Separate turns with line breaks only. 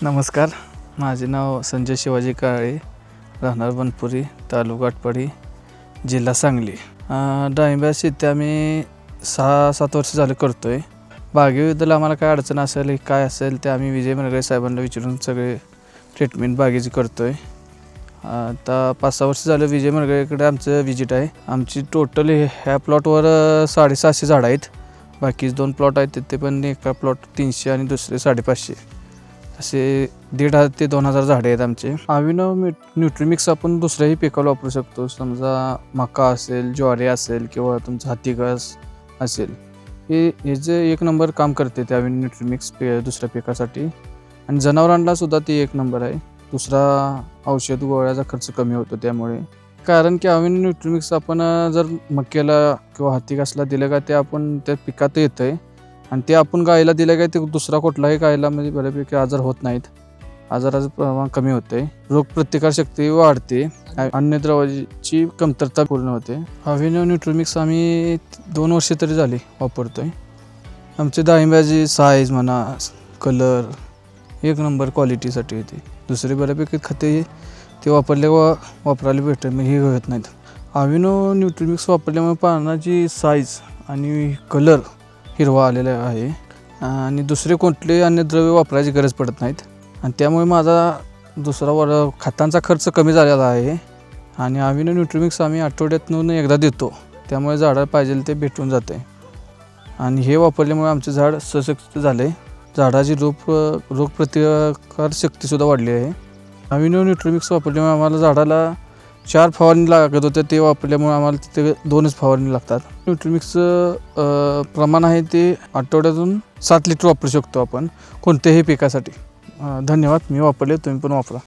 नमस्कार, माझे नाव संजय शिवाजी काळे, राहणार बनपुरी, तालुका आटपाडी, जिल्हा सांगली. डाळिंबाची शेती आम्ही 6-7 वर्ष झाले करतो आहे. बागेबद्दल आम्हाला काय अडचण असेल काय असेल ते आम्ही विजय मनगरे साहेबांना विचारून सगळे ट्रीटमेंट बागेची करतो आहे. आता 5-6 वर्ष झालं विजय मनगरेकडे आमचं विजिट आहे. आमची टोटल ह्या प्लॉटवर 750 झाडं आहेत. बाकी 2 प्लॉट आहेत तिथे पण एका प्लॉट 300 आणि दुसरे 550 असे 1,500 ते 2,000 झाडे आहेत आमचे. अभिनव न्यूट्रीमिक्स आपण दुसऱ्याही पिकाला वापरू शकतो. समजा मका असेल, ज्वारी असेल किंवा तुमचा हत्तीघास असेल, हे जे 1 नंबर काम करते ते अभिनव न्यूट्रीमिक्स दुसऱ्या पिकासाठी. आणि जनावरांना सुद्धा ते 1 नंबर आहे. दुसरा औषध गोळ्याचा खर्च कमी होतो त्यामुळे. कारण की अभिनव न्यूट्रीमिक्स आपण जर मक्याला किंवा हत्तीघासला दिलं का ते आपण त्या पिकात येतं आहे आणि ते आपण गायला दिलं काय ते दुसरा कुठलाही गायला म्हणजे बऱ्यापैकी आजार होत नाहीत. आजाराचं प्रमाण कमी होते, रोगप्रतिकारशक्ती वाढते, अन्नद्रव्याची कमतरता पूर्ण होते. अभिनव न्यूट्रीमिक्स आम्ही 2 वर्ष तरी झाली वापरतो आहे. आमची डाळिंबाची साईज म्हणा, कलर 1 नंबर क्वालिटीसाठी येते. दुसरे बऱ्यापैकी खते ते वापरायला भेटत मग हे होत नाहीत. अभिनव न्यूट्रीमिक्स वापरल्यामुळे पानाची साईज आणि कलर हिरवा आलेला आहे आणि दुसरे कोणते अन्नद्रव्य वापरायची गरज पडत नाहीत. आणि त्यामुळे माझा दुसरा खतांचा खर्च कमी झालेला आहे. आणि अभिनव न्यूट्रीमिक्स आम्ही आठवड्यातून एकदा देतो, त्यामुळे झाडाला पाहिजे ते भेटून जाते. आणि हे वापरल्यामुळे आमचे झाड सशक्त झाले. झाडाची रोगप्रतिकार शक्तीसुद्धा वाढली आहे. अभिनव न्यूट्रीमिक्स वापरल्यामुळे आम्हाला झाडाला 4 फवारणी लागत होत्या, ते वापरल्यामुळे आम्हाला तिथे 2च फवारणी लागतात. न्यूट्रीमिक्सचं प्रमाण आहे ते आठवड्यातून 7 लिटर वापरू शकतो आपण कोणत्याही पिकासाठी. धन्यवाद. मी वापरले, तुम्ही पण वापरा.